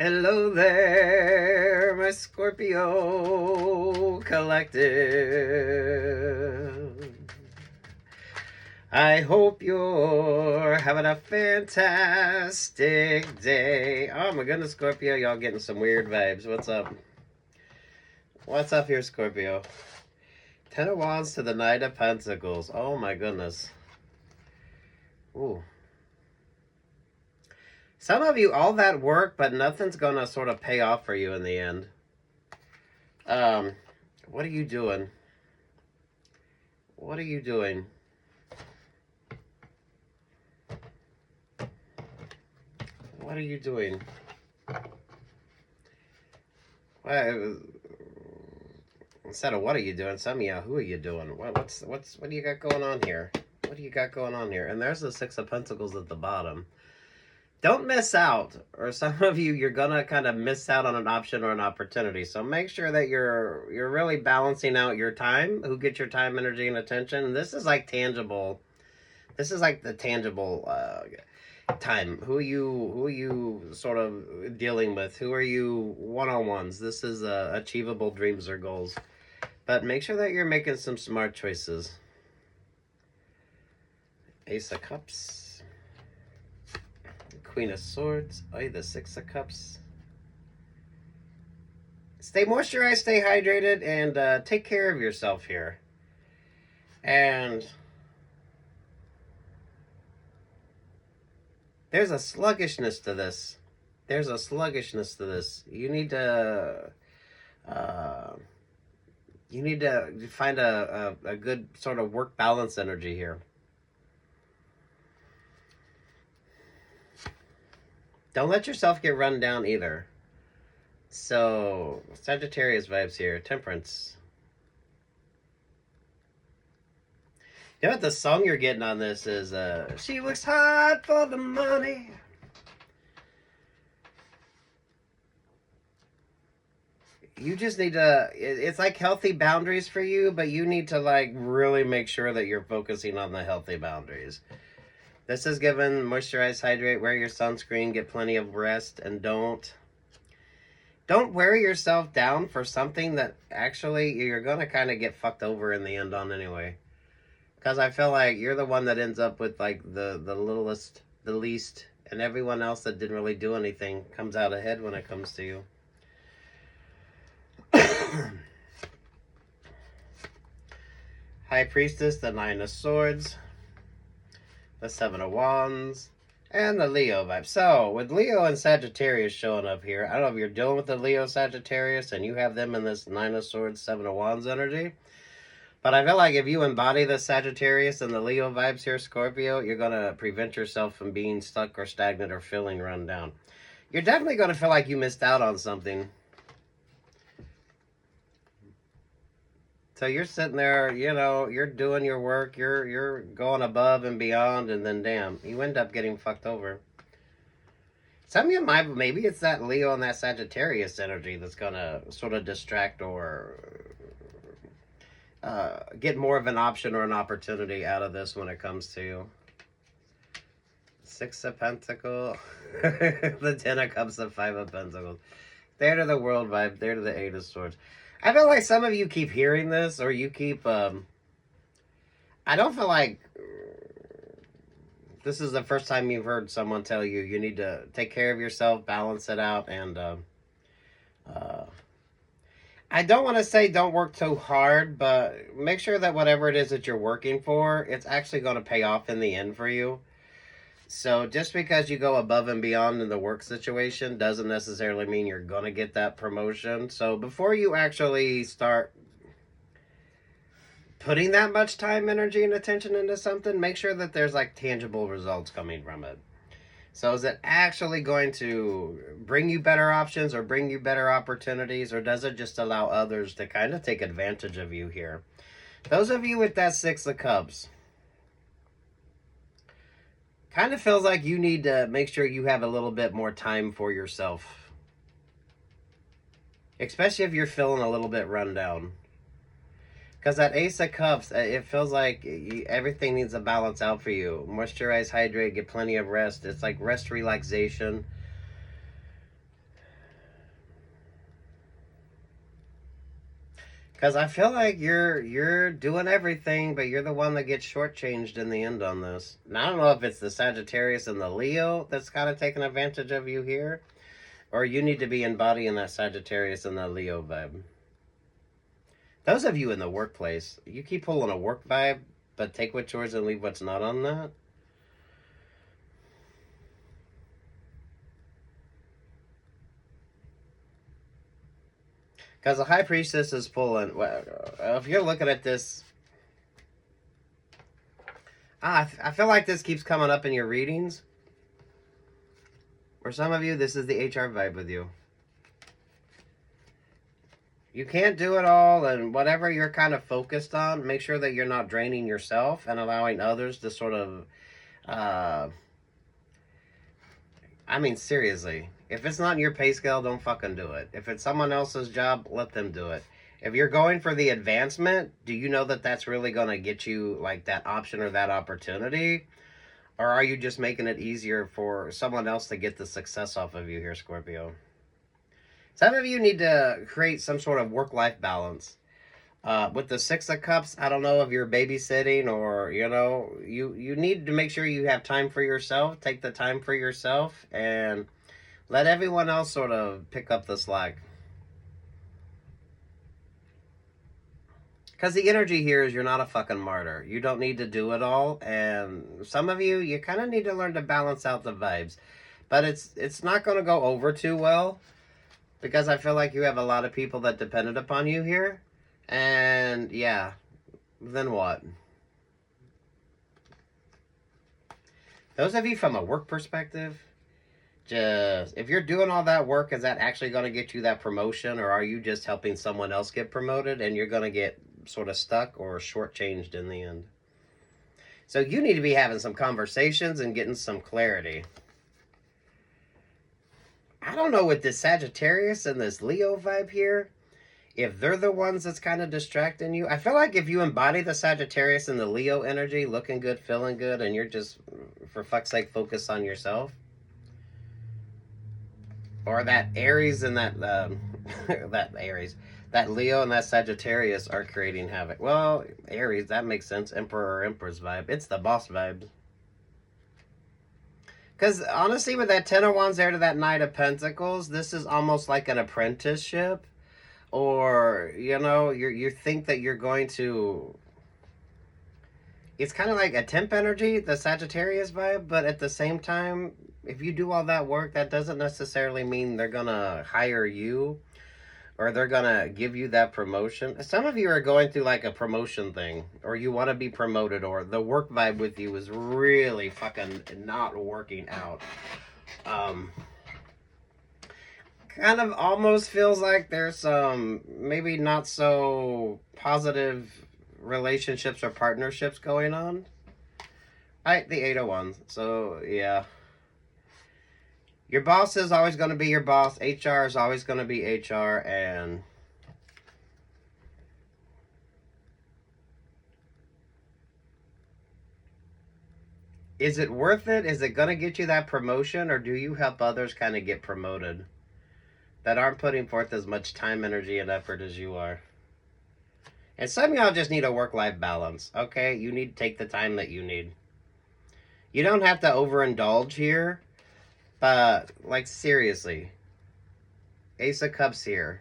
Hello there, my Scorpio collective. I hope you're having a fantastic day. Oh my goodness, Scorpio, y'all getting some weird vibes. What's up? What's up here, Scorpio? Ten of Wands to the Knight of Pentacles. Oh my goodness. Ooh. Some of you, all that work, but nothing's going to sort of pay off for you in the end. What are you doing? What are you doing? What are you doing? Well, instead of what are you doing, some of you, who are you doing? What do you got going on here? What do you got going on here? And there's the Six of Pentacles at the bottom. Don't miss out, or some of you, you're gonna kind of miss out on an option or an opportunity. So make sure that you're really balancing out your time. Who gets your time, energy, and attention? And this is like tangible. This is like the tangible time. Who are you sort of dealing with? Who are you one-on-ones? This is achievable dreams or goals. But make sure that you're making some smart choices. Ace of Cups. Queen of Swords. Oh, the Six of Cups. Stay moisturized, stay hydrated, and take care of yourself here. And there's a sluggishness to this. There's a sluggishness to this. You need to find a good sort of work balance energy here. Don't let yourself get run down either. So, Sagittarius vibes here. Temperance. You know what the song you're getting on this is? She works hard for the money. You just need to, it's like healthy boundaries for you, but you need to like really make sure that you're focusing on the healthy boundaries. This is given moisturize, hydrate, wear your sunscreen, get plenty of rest, and don't wear yourself down for something that actually you're going to kind of get fucked over in the end on anyway. Because I feel like you're the one that ends up with like the littlest, the least, and everyone else that didn't really do anything comes out ahead when it comes to you. High Priestess, the Nine of Swords. The Seven of Wands, and the Leo vibe. So, with Leo and Sagittarius showing up here, I don't know if you're dealing with the Leo Sagittarius and you have them in this Nine of Swords, Seven of Wands energy. But I feel like if you embody the Sagittarius and the Leo vibes here, Scorpio, you're going to prevent yourself from being stuck or stagnant or feeling run down. You're definitely going to feel like you missed out on something. So you're sitting there, you know, you're doing your work, you're going above and beyond, and then damn, you end up getting fucked over. Some of you might, maybe it's that Leo and that Sagittarius energy that's gonna sort of distract or get more of an option or an opportunity out of this when it comes to Six of Pentacles, the Ten of Cups, the Five of Pentacles. There to the World vibe, there to the Eight of Swords. I feel like some of you keep hearing this, or you keep, I don't feel like this is the first time you've heard someone tell you, you need to take care of yourself, balance it out, and, I don't want to say don't work too hard, but make sure that whatever it is that you're working for, it's actually going to pay off in the end for you. So just because you go above and beyond in the work situation doesn't necessarily mean you're going to get that promotion. So before you actually start putting that much time, energy, and attention into something, make sure that there's like tangible results coming from it. So is it actually going to bring you better options or bring you better opportunities, or does it just allow others to kind of take advantage of you here? Those of you with that Six of Cups, kind of feels like you need to make sure you have a little bit more time for yourself. Especially if you're feeling a little bit run down. Because that Ace of Cups, it feels like everything needs to balance out for you. Moisturize, hydrate, get plenty of rest. It's like rest, relaxation. Because I feel like you're doing everything, but you're the one that gets shortchanged in the end on this. And I don't know if it's the Sagittarius and the Leo that's kind of taking advantage of you here, or you need to be embodying that Sagittarius and the Leo vibe. Those of you in the workplace, you keep pulling a work vibe, but take what's yours and leave what's not on that. Because the High Priestess is pulling, well, if you're looking at this, I feel like this keeps coming up in your readings. For some of you, this is the HR vibe with you. You can't do it all, and whatever you're kind of focused on, make sure that you're not draining yourself and allowing others to sort of, I mean, seriously. If it's not in your pay scale, don't fucking do it. If it's someone else's job, let them do it. If you're going for the advancement, do you know that that's really going to get you, like, that option or that opportunity? Or are you just making it easier for someone else to get the success off of you here, Scorpio? Some of you need to create some sort of work-life balance. With the Six of Cups, I don't know if you're babysitting or, you know, you need to make sure you have time for yourself. Take the time for yourself and let everyone else sort of pick up the slack. Because the energy here is you're not a fucking martyr. You don't need to do it all. And some of you, you kind of need to learn to balance out the vibes. But it's not going to go over too well. Because I feel like you have a lot of people that depended upon you here. And yeah, then what? Those of you from a work perspective, just, if you're doing all that work, is that actually going to get you that promotion? Or are you just helping someone else get promoted and you're going to get sort of stuck or shortchanged in the end? So you need to be having some conversations and getting some clarity. I don't know with this Sagittarius and this Leo vibe here, if they're the ones that's kind of distracting you. I feel like if you embody the Sagittarius and the Leo energy, looking good, feeling good, and you're just, for fuck's sake, focused on yourself. Or that Aries and that, that Leo and that Sagittarius are creating havoc. Well, Aries, that makes sense. Emperor or Empress vibe. It's the boss vibe. Because honestly, with that Ten of Wands there to that Knight of Pentacles, this is almost like an apprenticeship. Or, you know, you think that you're going to... It's kind of like a temp energy, the Sagittarius vibe, but at the same time, if you do all that work, that doesn't necessarily mean they're going to hire you or they're going to give you that promotion. Some of you are going through like a promotion thing, or you want to be promoted, or the work vibe with you is really fucking not working out. Kind of almost feels like there's some maybe not so positive relationships or partnerships going on. Right, the Eight of Wands. So, yeah. Your boss is always going to be your boss. HR is always going to be HR. And is it worth it? Is it going to get you that promotion? Or do you help others kind of get promoted that aren't putting forth as much time, energy, and effort as you are? And some of y'all just need a work-life balance, okay? You need to take the time that you need. You don't have to overindulge here, but, like, seriously. Ace of Cups here.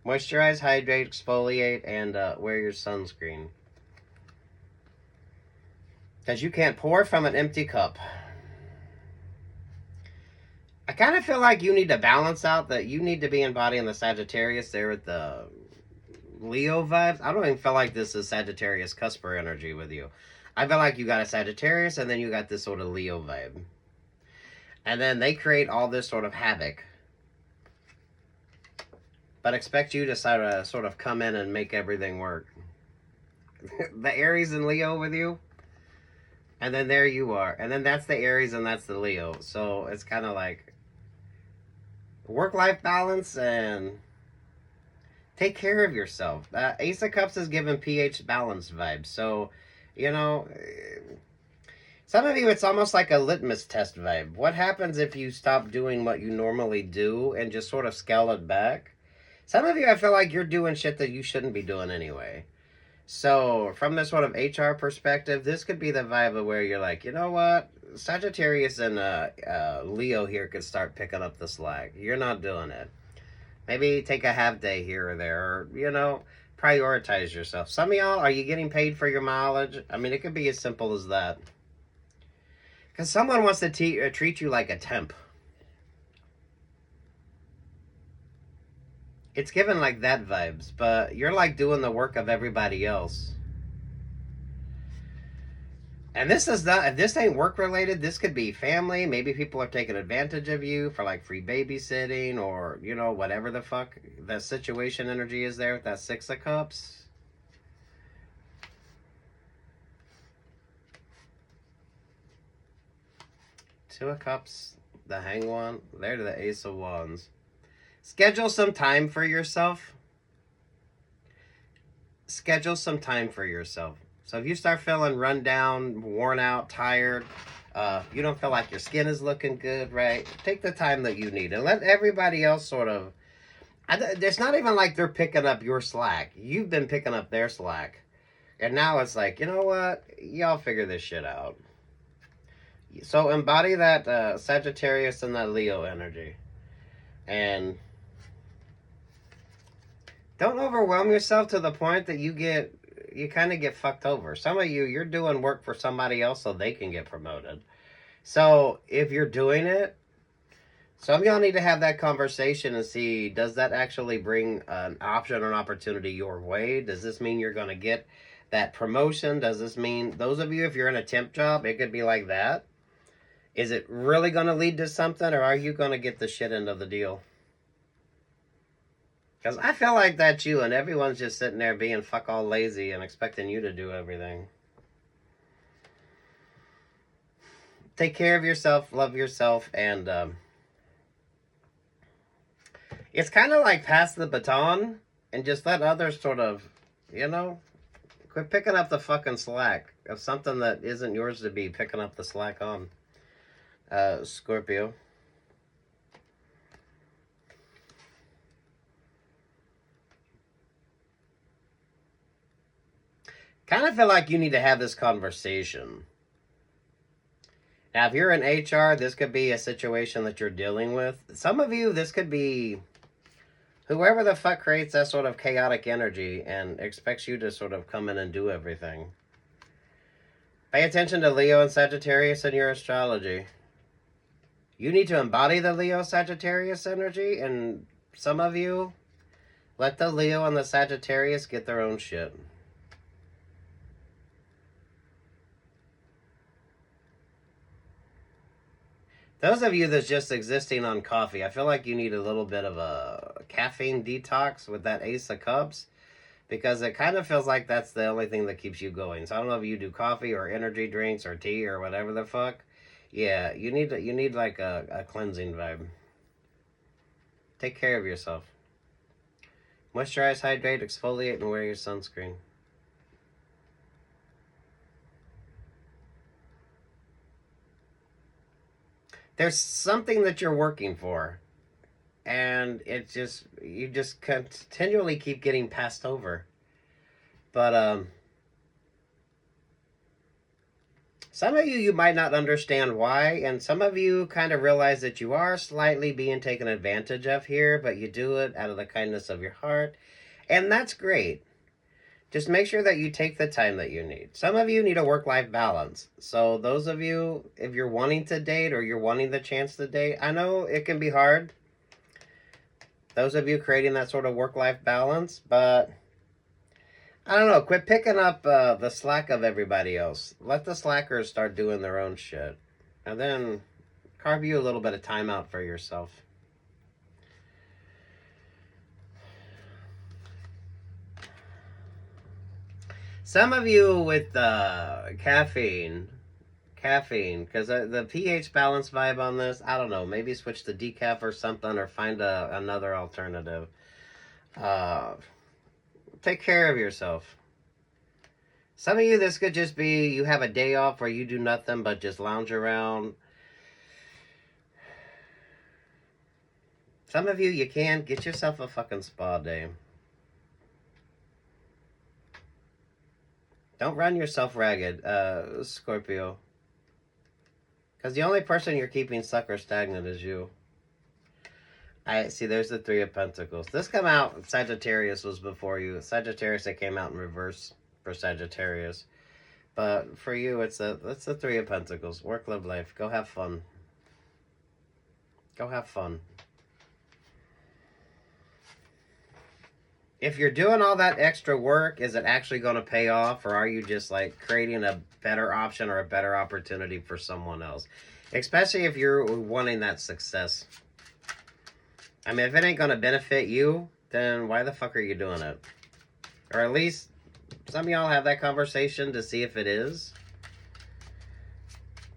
Moisturize, hydrate, exfoliate, and wear your sunscreen. Because you can't pour from an empty cup. I kind of feel like you need to balance out that you need to be embodying the Sagittarius there with the Leo vibes. I don't even feel like this is Sagittarius cusper energy with you. I feel like you got a Sagittarius and then you got this sort of Leo vibe. And then they create all this sort of havoc. But expect you to sort of come in and make everything work. The Aries and Leo with you. And then there you are. And then that's the Aries and that's the Leo. So it's kind of like work-life balance and take care of yourself. Ace of Cups is giving pH balance vibes. So, you know, some of you, it's almost like a litmus test vibe. What happens if you stop doing what you normally do and just sort of scale it back? Some of you, I feel like you're doing shit that you shouldn't be doing anyway. So, from this sort of HR perspective, this could be the vibe of where you're like, you know what? Sagittarius and Leo here could start picking up the slack. You're not doing it. Maybe take a half day here or there, or, you know, prioritize yourself. Some of y'all, are you getting paid for your mileage? I mean, it could be as simple as that. Because someone wants to treat you like a temp. It's given like that vibes, but you're like doing the work of everybody else. And this is not, if this ain't work related, this could be family. Maybe people are taking advantage of you for like free babysitting or, you know, whatever the fuck the situation energy is there with that Six of Cups. Two of Cups, the Hanged One, there to the Ace of Wands. Schedule some time for yourself. Schedule some time for yourself. So if you start feeling run down, worn out, tired, you don't feel like your skin is looking good, right? Take the time that you need and let everybody else sort of... It's not even like they're picking up your slack. You've been picking up their slack. And now it's like, you know what? Y'all figure this shit out. So embody that Sagittarius and that Leo energy. And don't overwhelm yourself to the point that you kind of get fucked over. Some of you, you're doing work for somebody else so they can get promoted. So if you're doing it, some of y'all need to have that conversation and see, does that actually bring an option or an opportunity your way? Does this mean you're going to get that promotion? Does this mean, those of you, if you're in a temp job, it could be like that. Is it really going to lead to something, or are you going to get the shit end of the deal? Because I feel like that's you, and everyone's just sitting there being fuck all lazy and expecting you to do everything. Take care of yourself, love yourself, and it's kind of like pass the baton and just let others sort of, you know, quit picking up the fucking slack of something that isn't yours to be picking up the slack on. Scorpio. Kind of feel like you need to have this conversation. Now, if you're in HR, this could be a situation that you're dealing with. Some of you, this could be whoever the fuck creates that sort of chaotic energy and expects you to sort of come in and do everything. Pay attention to Leo and Sagittarius in your astrology. You need to embody the Leo Sagittarius energy, and some of you, let the Leo and the Sagittarius get their own shit. Those of you that's just existing on coffee, I feel like you need a little bit of a caffeine detox with that Ace of Cups, because it kind of feels like that's the only thing that keeps you going. So I don't know if you do coffee or energy drinks or tea or whatever the fuck. Yeah, you need like a cleansing vibe. Take care of yourself. Moisturize, hydrate, exfoliate, and wear your sunscreen. There's something that you're working for, and it's just, you just continually keep getting passed over. But some of you might not understand why, and some of you kind of realize that you are slightly being taken advantage of here, but you do it out of the kindness of your heart, and that's great. Just make sure that you take the time that you need. Some of you need a work-life balance. So those of you, if you're wanting to date or you're wanting the chance to date, I know it can be hard. Those of you creating that sort of work-life balance, but I don't know, quit picking up the slack of everybody else. Let the slackers start doing their own shit. And then carve you a little bit of time out for yourself. Some of you with caffeine, because the pH balance vibe on this, I don't know, maybe switch to decaf or something, or find another alternative. Take care of yourself. Some of you, this could just be you have a day off where you do nothing but just lounge around. Some of you, you can get yourself a fucking spa day. Don't run yourself ragged, Scorpio. Because the only person you're keeping stuck or stagnant is you. I see, there's the Three of Pentacles. This come out, Sagittarius was before you. Sagittarius, that came out in reverse for Sagittarius. But for you, it's the Three of Pentacles. Work, live life. Go have fun. Go have fun. If you're doing all that extra work, is it actually going to pay off? Or are you just like creating a better option or a better opportunity for someone else? Especially if you're wanting that success. I mean, if it ain't going to benefit you, then why the fuck are you doing it? Or at least some of y'all have that conversation to see if it is.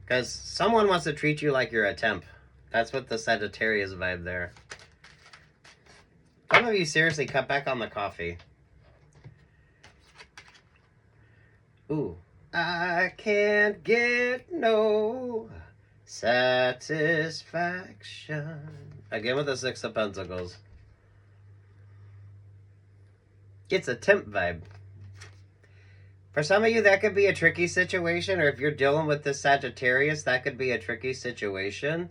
Because someone wants to treat you like you're a temp. That's what the Sagittarius vibe there. Some of you seriously cut back on the coffee. Ooh. I can't get no satisfaction. Again with the Six of Pentacles. It's a temp vibe. For some of you, that could be a tricky situation. Or if you're dealing with this Sagittarius, that could be a tricky situation.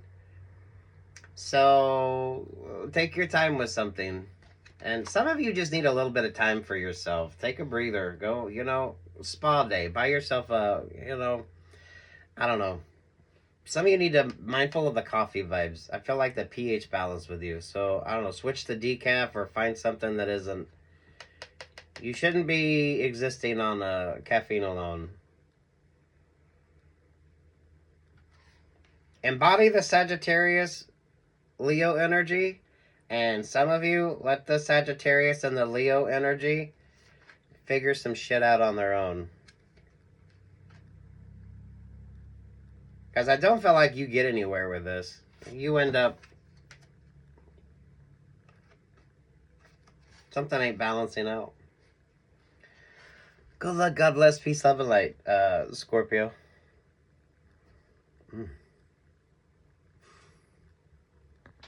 So take your time with something. And some of you just need a little bit of time for yourself. Take a breather. Go, spa day. Buy yourself a, I don't know. Some of you need to mindful of the coffee vibes. I feel like the pH balance with you. So, I don't know, switch to decaf or find something that isn't. You shouldn't be existing on caffeine alone. Embody the Sagittarius Leo energy. And some of you let the Sagittarius and the Leo energy figure some shit out on their own. Because I don't feel like you get anywhere with this. You end up... something ain't balancing out. Good luck, God bless, peace, love, and light, Scorpio.